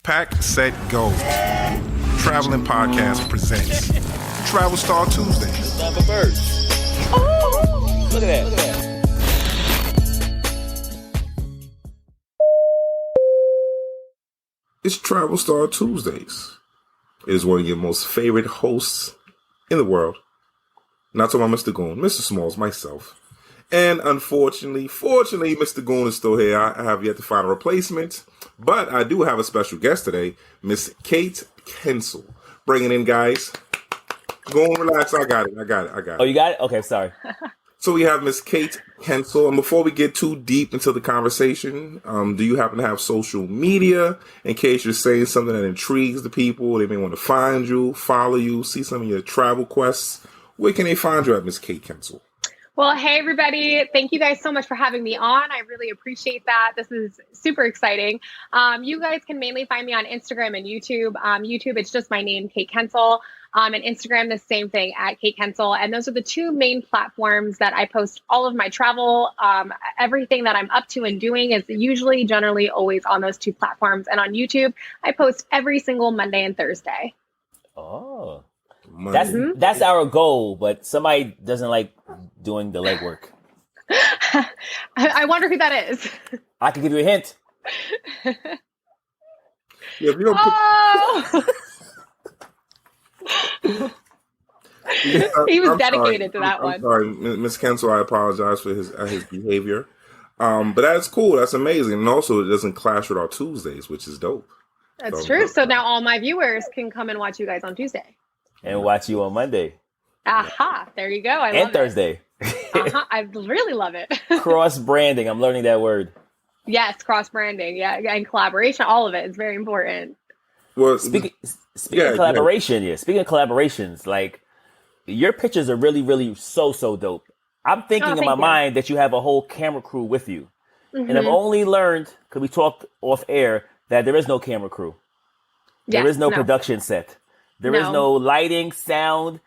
Pack, Set, Go. Traveling Podcast presents Travel Star Tuesdays. Love a bird. Oh, look at that. It's Travel Star Tuesdays. It is one of your most favorite hosts in the world. Not talking about Mr. Goon, Mr. Smalls, myself. And unfortunately, fortunately, Mr. Goon is still here. I have yet to find a replacement. But I do have a special guest today, Miss Cait Kensel. Bring it in, guys. Go and relax. I got it. Oh, you got it? Okay, sorry. So we have Miss Cait Kensel. And before we get too deep into the conversation, do you happen to have social media in case you're saying something that intrigues the people? They may want to find you, follow you, see some of your travel quests. Where can they find you at, Miss Cait Kensel? Well, hey, everybody. Thank you guys so much for having me on. I really appreciate that. This is super exciting. You guys can mainly find me on Instagram and YouTube. YouTube, it's just my name, Cait Kensel. And Instagram, the same thing, at Cait Kensel. And those are the two main platforms that I post all of my travel. Everything that I'm up to and doing is usually, generally, always on those two platforms. And on YouTube, I post every single Monday and Thursday. Oh. That's our goal, but somebody doesn't like doing the legwork. I wonder who that is. I can give you a hint. Yeah, if you don't He was dedicated to that one. I'm sorry, Miss Kensel, I apologize for his behavior. But that's cool. That's amazing. And also, it doesn't clash with our Tuesdays, which is dope. That's true. So now all my viewers can come and watch you guys on Tuesday. And watch you on Monday. Aha, there you go. I love and Thursday. I really love it. Cross branding. I'm learning that word. Yes, cross branding. Yeah, and collaboration. All of it is very important. Well, speaking of collaboration, Speaking of collaborations, like your pictures are really, really so dope. I'm thinking in my mind that you have a whole camera crew with you, and I've only learned because we talked off air that there is no camera crew. There is no production set. There is no lighting, sound,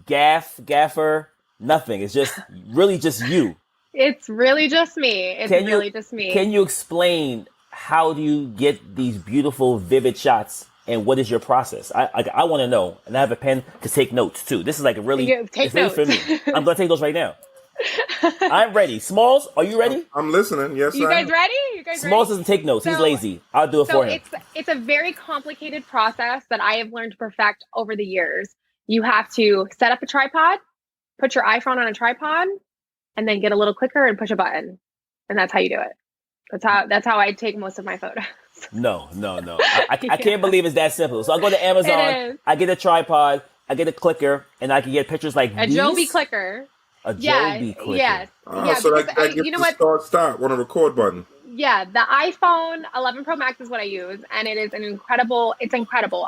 gaffer, nothing. It's just really just you. It's really just me. Just me. Can you explain how do you get these beautiful, vivid shots, and what is your process? I want to know, and I have a pen to take notes too. This is like a really take notes for me. I'm going to take those right now. I'm ready. Smalls, are you ready? I'm listening. Yes, you guys ready? Smalls doesn't take notes. He's lazy. I'll do it for him. It's a very complicated process that I have learned to perfect over the years. You have to set up a tripod, put your iPhone on a tripod, and then get a little clicker and push a button. And that's how you do it. That's how I take most of my photos. No. I can't believe it's that simple. So I'll go to Amazon, I get a tripod, I get a clicker, and I can get pictures like these. Adobe clicker. Adobe clicker. Yes. So that gets the start on a record button. Yeah, the iPhone 11 Pro Max is what I use, and it's incredible.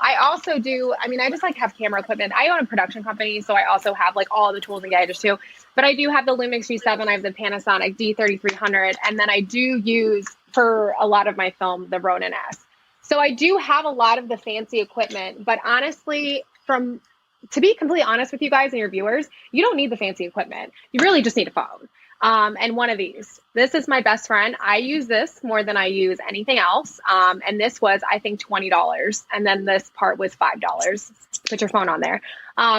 I also I just have camera equipment. I own a production company, so I also have all the tools and gadgets too. But I do have the Lumix G7, I have the Panasonic D3300, and then I do use, for a lot of my film, the Ronin S. So I do have a lot of the fancy equipment, but honestly, to be completely honest with you guys and your viewers, you don't need the fancy equipment. You really just need a phone. And one of these. This is my best friend. I use this more than I use anything else. And this was, I think, $20. And then this part was $5. Put your phone on there.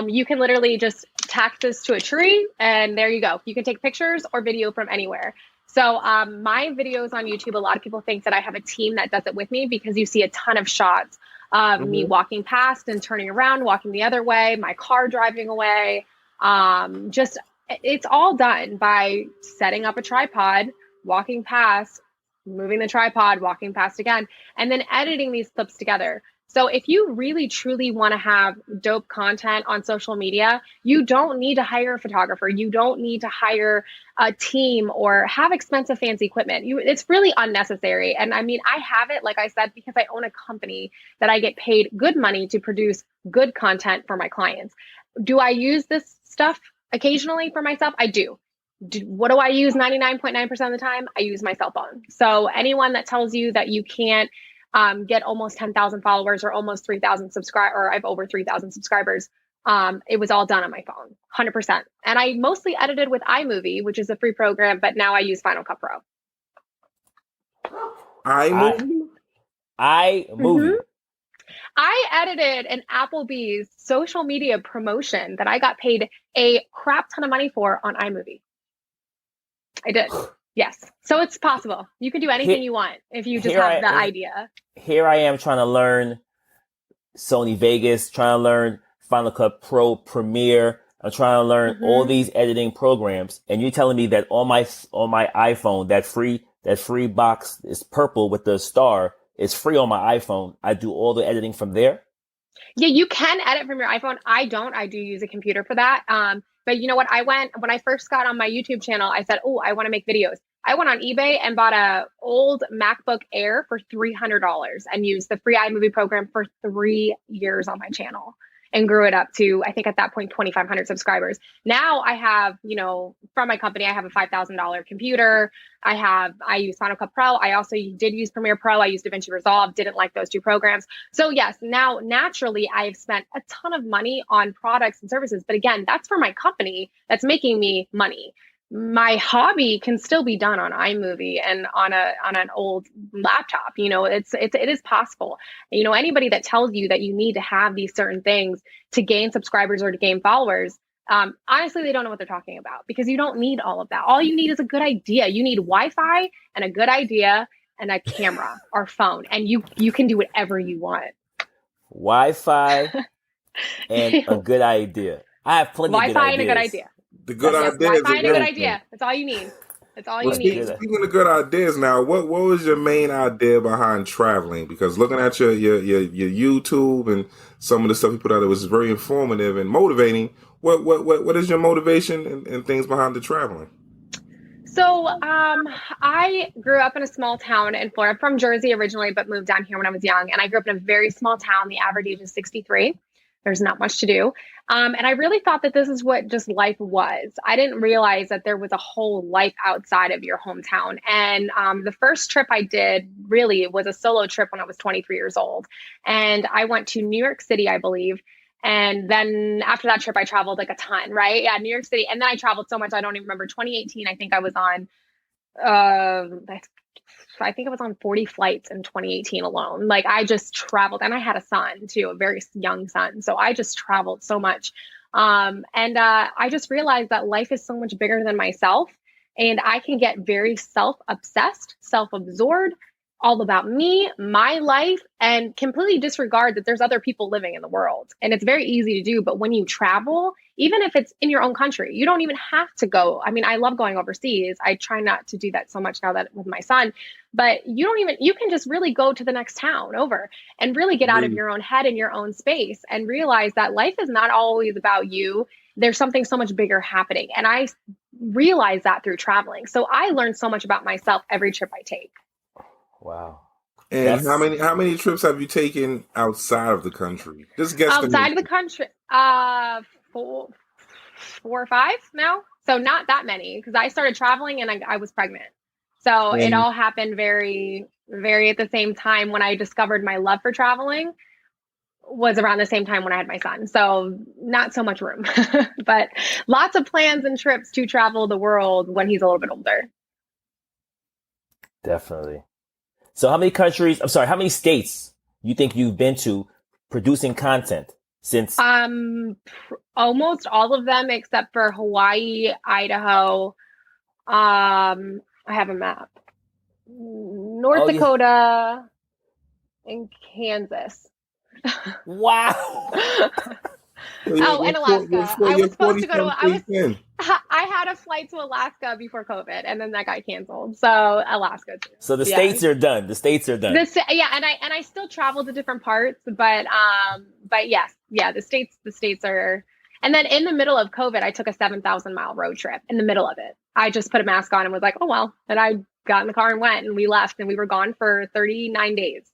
You can literally just tack this to a tree, and there you go. You can take pictures or video from anywhere. So my videos on YouTube, a lot of people think that I have a team that does it with me because you see a ton of shots of me walking past and turning around, walking the other way, my car driving away. It's all done by setting up a tripod, walking past, moving the tripod, walking past again, and then editing these clips together. So if you really, truly want to have dope content on social media, you don't need to hire a photographer. You don't need to hire a team or have expensive, fancy equipment. It's really unnecessary. And I have it, like I said, because I own a company that I get paid good money to produce good content for my clients. Do I use this stuff occasionally for myself? I do. What do I use 99.9% of the time? I use my cell phone. So anyone that tells you that you can't get almost 10,000 followers or almost 3,000 subscribers, or I have over 3,000 subscribers, it was all done on my phone, 100%. And I mostly edited with iMovie, which is a free program, but now I use Final Cut Pro. iMovie? iMovie. I edited an Applebee's social media promotion that I got paid a crap ton of money for on iMovie. I did. Yes. So it's possible. You can do anything you want if you just have the idea. Here I am trying to learn Sony Vegas, trying to learn Final Cut Pro, Premiere. I'm trying to learn all these editing programs. And you're telling me that on my iPhone, that free box is purple with the star. It's free on my iPhone. I do all the editing from there. Yeah, you can edit from your iPhone. I don't. I do use a computer for that. But you know what? When I first got on my YouTube channel, I said, oh, I want to make videos. I went on eBay and bought a old MacBook Air for $300 and used the free iMovie program for 3 years on my channel and grew it up to, I think at that point, 2,500 subscribers. Now I have, from my company, I have a $5,000 computer. I use Final Cut Pro. I also did use Premiere Pro. I used DaVinci Resolve, didn't like those two programs. So yes, now naturally I've spent a ton of money on products and services. But again, that's for my company that's making me money. My hobby can still be done on iMovie and on an old laptop. It is possible. Anybody that tells you that you need to have these certain things to gain subscribers or to gain followers, honestly, they don't know what they're talking about, because you don't need all of that. All you need is a good idea. You need Wi-Fi and a good idea and a camera or phone, and you can do whatever you want. Wi-Fi and a good idea. I have plenty of good ideas. Wi-Fi and a good idea. The good ideas. Wi-Fi and a good idea. That's all you need. That's all you need. Speaking of good ideas, now, what was your main idea behind traveling? Because looking at your YouTube and some of the stuff you put out, it was very informative and motivating. What is your motivation and things behind the traveling? So I grew up in a small town in Florida. I'm from Jersey originally, but moved down here when I was young. And I grew up in a very small town. The average age is 63. There's not much to do. And I really thought that this is what just life was. I didn't realize that there was a whole life outside of your hometown. And the first trip I did really was a solo trip when I was 23 years old. And I went to New York City, I believe. And then after that trip, I traveled like a ton, right? Yeah, New York City. And then I traveled so much, I don't even remember. 2018, I think I was on, I think I was on 40 flights in 2018 alone. Like I just traveled, and I had a son too, a very young son. So I just traveled so much. And I just realized that life is so much bigger than myself, and I can get very self-obsessed, self-absorbed, all about me, my life, and completely disregard that there's other people living in the world. And it's very easy to do. But when you travel, even if it's in your own country, you don't even have to go. I mean, I love going overseas. I try not to do that so much now that with my son, but you can just really go to the next town over and really get out of your own head and your own space and realize that life is not always about you. There's something so much bigger happening. And I realized that through traveling. So I learned so much about myself every trip I take. Wow. And how many trips have you taken outside of the country? Just guess. Outside of the country, 4 or 5 now. So not that many, because I started traveling and I was pregnant. So it all happened very, very at the same time. When I discovered my love for traveling was around the same time when I had my son. So not so much room, but lots of plans and trips to travel the world when he's a little bit older. Definitely. So how many states you think you've been to producing content since? Almost all of them except for Hawaii, Idaho. I have a map. North Dakota and Kansas. Wow. And Alaska. I was supposed to go to. I had a flight to Alaska before COVID, and then that got canceled. So Alaska too. So the states are done. The states are done. And I still travel to different parts, but yes, the states are. And then in the middle of COVID, I took a 7,000-mile road trip. In the middle of it, I just put a mask on and was like, oh well. And I got in the car and went, and we left, and we were gone for 39 days.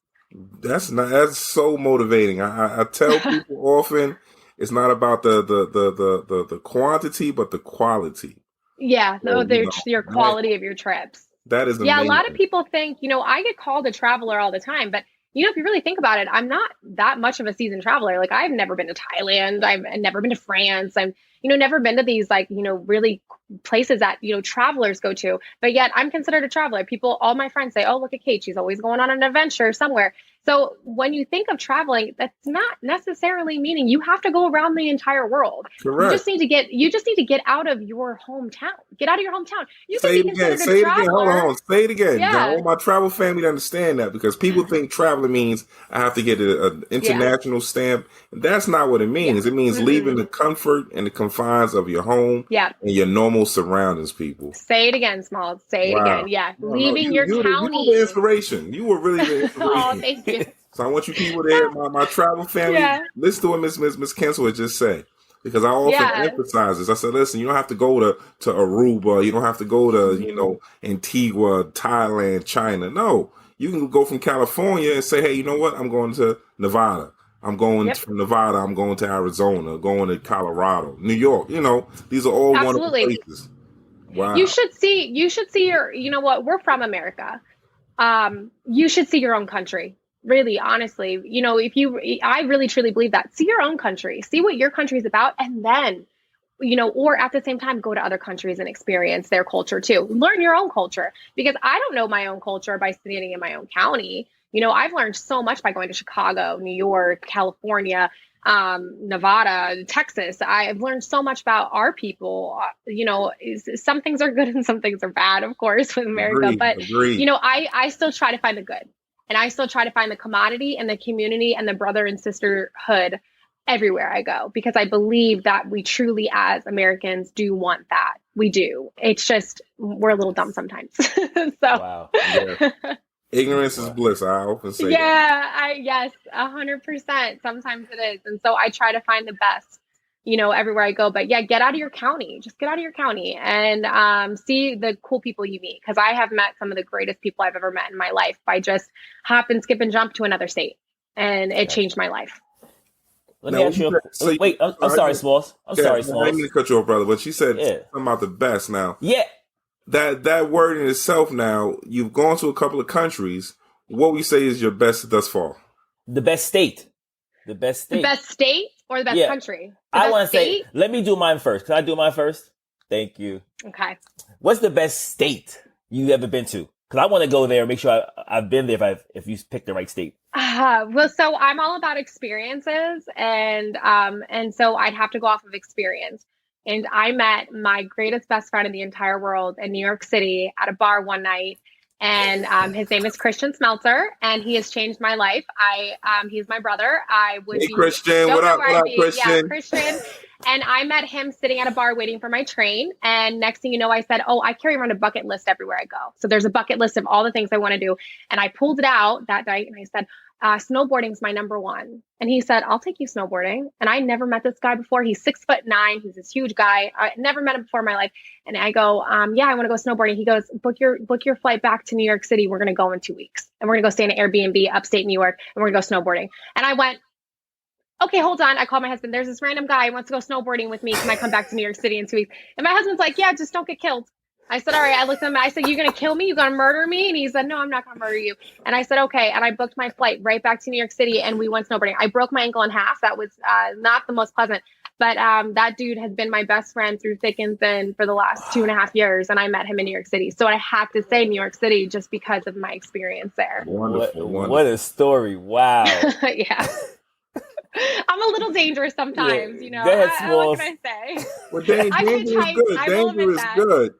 That's so motivating. I tell people often. It's not about the quantity, but the quality. Yeah, your quality of your trips. That is amazing. Yeah, a lot of people think, I get called a traveler all the time, but if you really think about it, I'm not that much of a seasoned traveler. Like I've never been to Thailand. I've never been to France. never been to these like, really places that, travelers go to, but yet I'm considered a traveler. All my friends say, oh, look at Cait. She's always going on an adventure somewhere. So when you think of traveling, that's not necessarily meaning you have to go around the entire world. Correct. You just need to get out of your hometown. Get out of your hometown. You Say can it be again. considered a traveler. Hold on. Say it again. Yeah. I want my travel family to understand that, because people think traveling means I have to get an international stamp. That's not what it means. It means leaving the comfort and the confines of your home and your normal surroundings, people. Say it again, Smalls. Say it again. Yeah. Leaving your county. You were the inspiration. You were really the inspiration. Oh, thank you. So I want you people there, my travel family, listen to what Miss Kensel would just say. Because I often emphasize this. I said, listen, you don't have to go to Aruba. You don't have to go to, Antigua, Thailand, China. No, you can go from California and say, hey, you know what? I'm going to Nevada. I'm going from Nevada. I'm going to Arizona, going to Colorado, New York. These are all wonderful places. Wow. You should see your, we're from America. You should see your own country. Really, honestly, I really truly believe that. See your own country, see what your country is about, and then, or at the same time, go to other countries and experience their culture too. Learn your own culture, because I don't know my own culture by standing in my own county. I've learned so much by going to Chicago, New York, California, Nevada, Texas. I've learned so much about our people. Some things are good and some things are bad, of course, with America. Agreed. I still try to find the good. And I still try to find the commodity and the community and the brother and sisterhood everywhere I go, because I believe that we truly, as Americans, do want that. We do. It's just, we're a little dumb sometimes. Wow. Yeah. Ignorance is bliss. I often say that. Yes, 100%. Sometimes it is. And so I try to find the best, everywhere I go. But get out of your county. Just get out of your county and see the cool people you meet. Because I have met some of the greatest people I've ever met in my life by just hop and skip and jump to another state. And it changed my life. Let me ask you. Wait, I'm sorry, Smalls. I'm sorry, Smalls. I didn't mean to cut you off, brother, but she said something about the best now. Yeah. That word in itself now, you've gone to a couple of countries. What we say is your best thus far? The best state. The best state. The best state or the best country? I want to say, let me do mine first. Can I do mine first? Thank you. Okay. What's the best state you ever been to? Because I want to go there and make sure I've been there if you pick the right state. Well, so I'm all about experiences, and so I'd have to go off of experience. And I met my greatest best friend in the entire world in New York City at a bar one night. And his name is Christian Smeltzer, and he has changed my life. He's my brother. Christian, what up, Christian? Yeah, Christian. And I met him sitting at a bar waiting for my train. And next thing you know, I said, oh, I carry around a bucket list everywhere I go. So there's a bucket list of all the things I want to do. And I pulled it out that night and I said, snowboarding's my number one. And he said, I'll take you snowboarding. And I never met this guy before. He's 6'9". He's this huge guy. I never met him before in my life. And I go, yeah, I want to go snowboarding. He goes, book your flight back to New York City. We're going to go in 2 weeks. And we're going to go stay in an Airbnb upstate New York. And we're going to go snowboarding. And I went, okay, hold on. I called my husband. There's this random guy who wants to go snowboarding with me. Can I come back to New York City in 2 weeks? And my husband's like, yeah, just don't get killed. I said, all right. I looked at him. I said, you're going to kill me? You're going to murder me? And he said, no, I'm not going to murder you. And I said, okay. And I booked my flight right back to New York City and we went snowboarding. I broke my ankle in half. That was not the most pleasant. But that dude has been my best friend through thick and thin for the last 2.5 years. And I met him in New York City. So I have to say New York City just because of my experience there. Wonderful. What a story. Wow. Yeah. I'm a little dangerous sometimes, Go ahead, what can I say? Well, danger is good. Danger is good.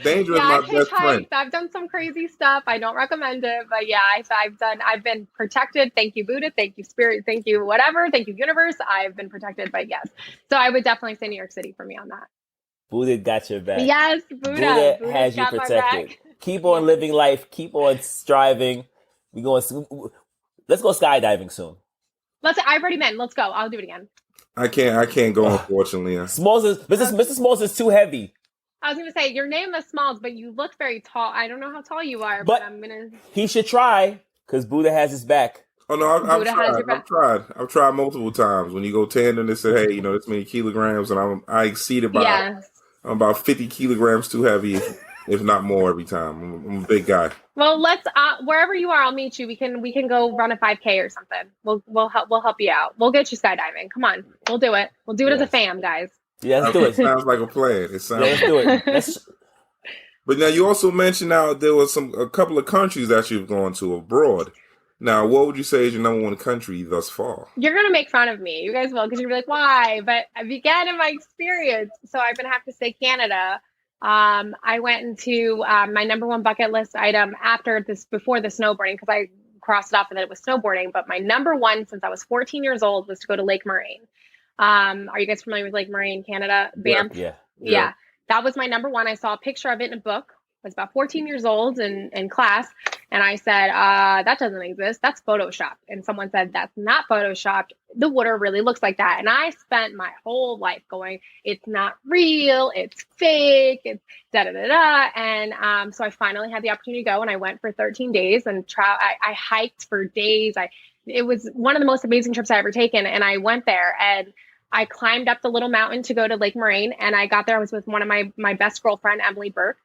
Danger is my best friend. I've done some crazy stuff. I don't recommend it, but yeah, I've been protected. Thank you, Buddha. Thank you, Spirit. Thank you, whatever. Thank you, universe. I've been protected, but yes. So I would definitely say New York City for me on that. Buddha got your back. Yes, Buddha has you protected. Keep on living life. Keep on striving. Let's go skydiving soon. I've already been. Let's go. I'll do it again. I can't go, unfortunately. Mr. Smalls is too heavy. I was going to say, your name is Smalls, but you look very tall. I don't know how tall you are, but I'm going to... He should try, because Buddha has his back. Oh, no, I've tried multiple times. When you go tandem, they say, hey, this many kilograms, and I exceeded by I'm about 50 kilograms too heavy, if not more every time. I'm a big guy. Well, let's wherever you are, I'll meet you. We can go run a 5K or something. We'll help you out. We'll get you skydiving. Come on, we'll do it. We'll do it as a fam, guys. Yeah, let's do It it. sounds like a plan. It sounds. Let's do it. But now you also mentioned now there was a couple of countries that you've gone to abroad. Now, what would you say is your number one country thus far? You're going to make fun of me. You guys will, because you're going to be like, why? But I began in my experience. So I'm going to have to say Canada. I went into my number one bucket list item before the snowboarding, because I crossed it off and then it was snowboarding. But my number one since I was 14 years old was to go to Lake Moraine. Are you guys familiar with Lake Moraine, Canada? Banff? Yeah. That was my number one. I saw a picture of it in a book. I was about 14 years old in class. And I said, that doesn't exist. That's Photoshopped. And someone said, that's not Photoshopped. The water really looks like that. And I spent my whole life going, it's not real. It's fake. It's da-da-da-da. And so I finally had the opportunity to go, and I went for 13 days and I hiked for days. It was one of the most amazing trips I ever taken. And I went there and I climbed up the little mountain to go to Lake Moraine. And I got there. I was with one of my best girlfriend, Emily Burke.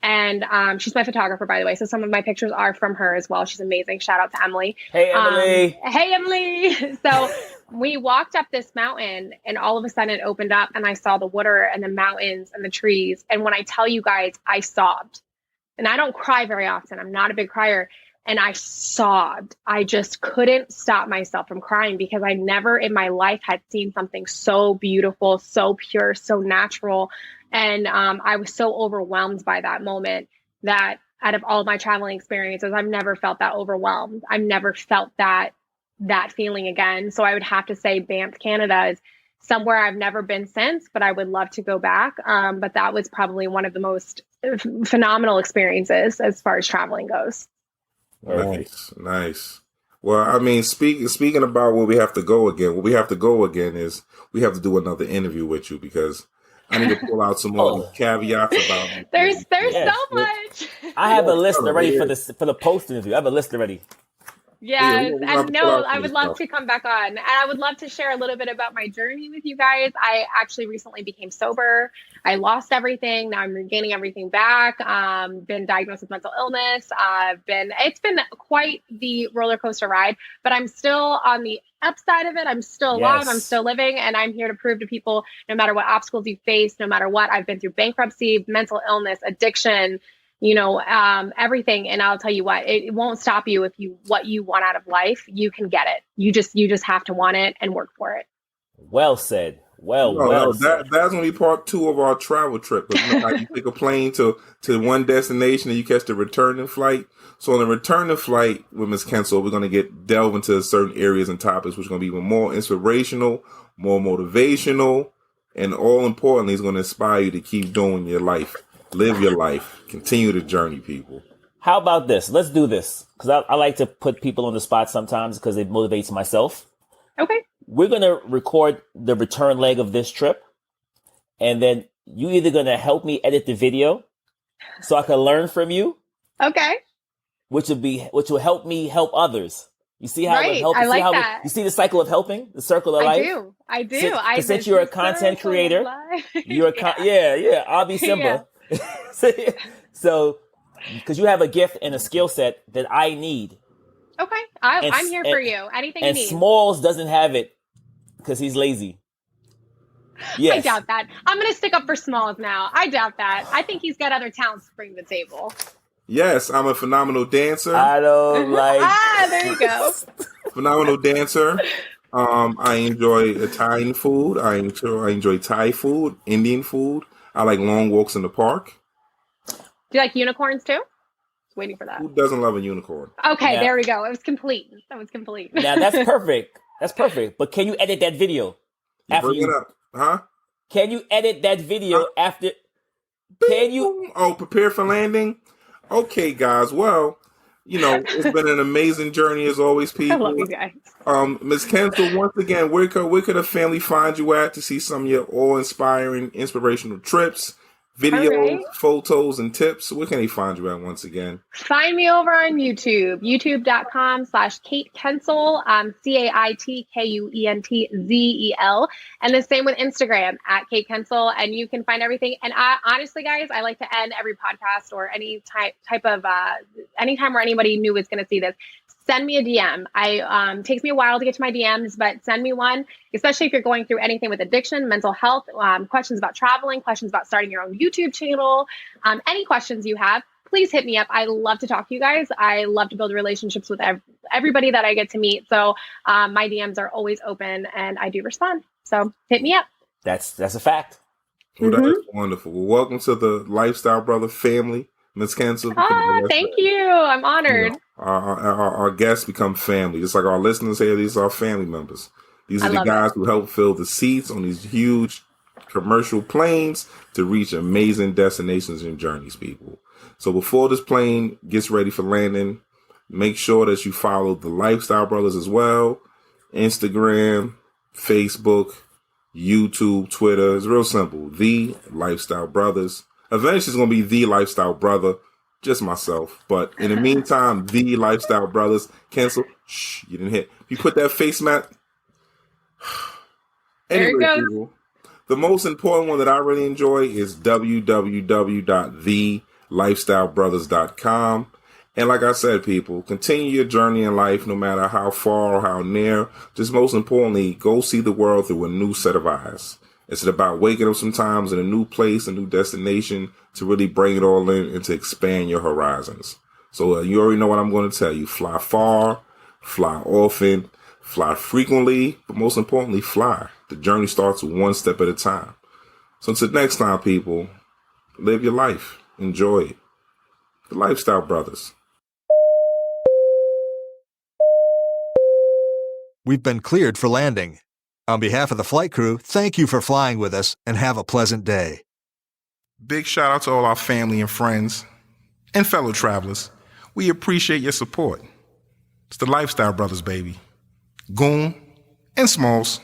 And she's my photographer, by the way. So some of my pictures are from her as well. She's amazing. Shout out to Emily. Hey, Emily. Hey, Emily. So we walked up this mountain, and all of a sudden it opened up, and I saw the water and the mountains and the trees. And when I tell you guys, I sobbed. And I don't cry very often. I'm not a big crier. And I sobbed. I just couldn't stop myself from crying, because I never in my life had seen something so beautiful, so pure, so natural. And I was so overwhelmed by that moment that out of all of my traveling experiences, I've never felt that overwhelmed. I've never felt that feeling again. So I would have to say Banff, Canada is somewhere I've never been since, but I would love to go back. But that was probably one of the most phenomenal experiences as far as traveling goes. Nice. Well, I mean, speaking about where we have to go again is we have to do another interview with you, because I need to pull out some more caveats about it. There's so much. I have a list already for the post interview. I have a list already. Yes, and no, I would love to come back on, and I would love to share a little bit about my journey with you guys. I actually recently became sober. I lost everything. Now I'm regaining everything back. Been diagnosed with mental illness. It's been quite the roller coaster ride, but I'm still on the upside of it. I'm still alive. I'm still living, and I'm here to prove to people, no matter what obstacles you face, no matter what, I've been through bankruptcy, mental illness, addiction, everything. And I'll tell you what, it won't stop you what you want out of life, you can get it. You just have to want it and work for it. Well said. That's going to be part 2 of our travel trip. But you know how you take a plane to one destination and you catch the returning flight. So on the returning flight with Ms. Kensel, we're going to delve into certain areas and topics, which are going to be even more inspirational, more motivational, and all importantly, it's going to inspire you to keep doing your life. Live your life. Continue the journey, people. How about this? Let's do this. Because I like to put people on the spot sometimes because it motivates myself. Okay. We're going to record the return leg of this trip. And then you either going to help me edit the video so I can learn from you. Okay. Which will help me help others. You see how it helps? I like that. You see the cycle of helping, the circle of life? I do. Since you're a content creator, I'll be Simba. So, because you have a gift and a skill set that I need. Okay. I'm here for you. Anything you need. And Smalls doesn't have it because he's lazy. Yes. I doubt that. I'm going to stick up for Smalls now. I doubt that. I think he's got other talents to bring to the table. Yes, I'm a phenomenal dancer. I don't like... there you go. Phenomenal dancer. I enjoy Italian food. I enjoy Thai food, Indian food. I like long walks in the park. Do you like unicorns too? Waiting for that. Who doesn't love a unicorn? Okay, there we go. It was complete. That was complete. Now that's perfect. That's perfect. But can you edit that video? Bring it up, huh? Can you edit that video after? Can you? Oh, prepare for landing. Okay, guys. Well, it's been an amazing journey as always, people. I love you guys. Ms. Kensel, once again, where could a family find you at to see some of your all-inspiring, inspirational trips, videos, photos, and tips? Where can they find you at once again? Find me over on YouTube, youtube.com/Cait Kensel, CaitKuentzel. And the same with Instagram at Cait Kensel. And you can find everything. And honestly, guys, I like to end every podcast or any type of, anytime where anybody new is going to see this, send me a DM. I takes me a while to get to my DMs, but send me one, especially if you're going through anything with addiction, mental health, questions about traveling, questions about starting your own YouTube channel, any questions you have, please hit me up. I love to talk to you guys. I love to build relationships with everybody that I get to meet. So my DMs are always open and I do respond. So hit me up. That's a fact. Well, that is wonderful. Well, welcome to the Lifestyle Brother family, Ms. Cancel. Thank you. I'm honored. Our guests become family. Just like our listeners here, these are our family members. These are the guys who help fill the seats on these huge commercial planes to reach amazing destinations and journeys, people. So before this plane gets ready for landing, make sure that you follow the Lifestyle Brothers as well. Instagram, Facebook, YouTube, Twitter. It's real simple. The Lifestyle Brothers. Eventually it's going to be The Lifestyle Brother. Just myself. But in the meantime, The Lifestyle Brothers. Cancel. Shh, you didn't hit. If you put that face mask. Anyway, there it goes. People, the most important one that I really enjoy is www.thelifestylebrothers.com. And like I said, people, continue your journey in life no matter how far or how near. Just most importantly, go see the world through a new set of eyes. It's about waking up sometimes in a new place, a new destination to really bring it all in and to expand your horizons. So you already know what I'm going to tell you. Fly far, fly often, fly frequently, but most importantly, fly. The journey starts one step at a time. So until next time, people, live your life. Enjoy it. The Lifestyle Brothers. We've been cleared for landing. On behalf of the flight crew, thank you for flying with us and have a pleasant day. Big shout out to all our family and friends and fellow travelers. We appreciate your support. It's the Lifestyle Brothers, baby. Goon and Smalls.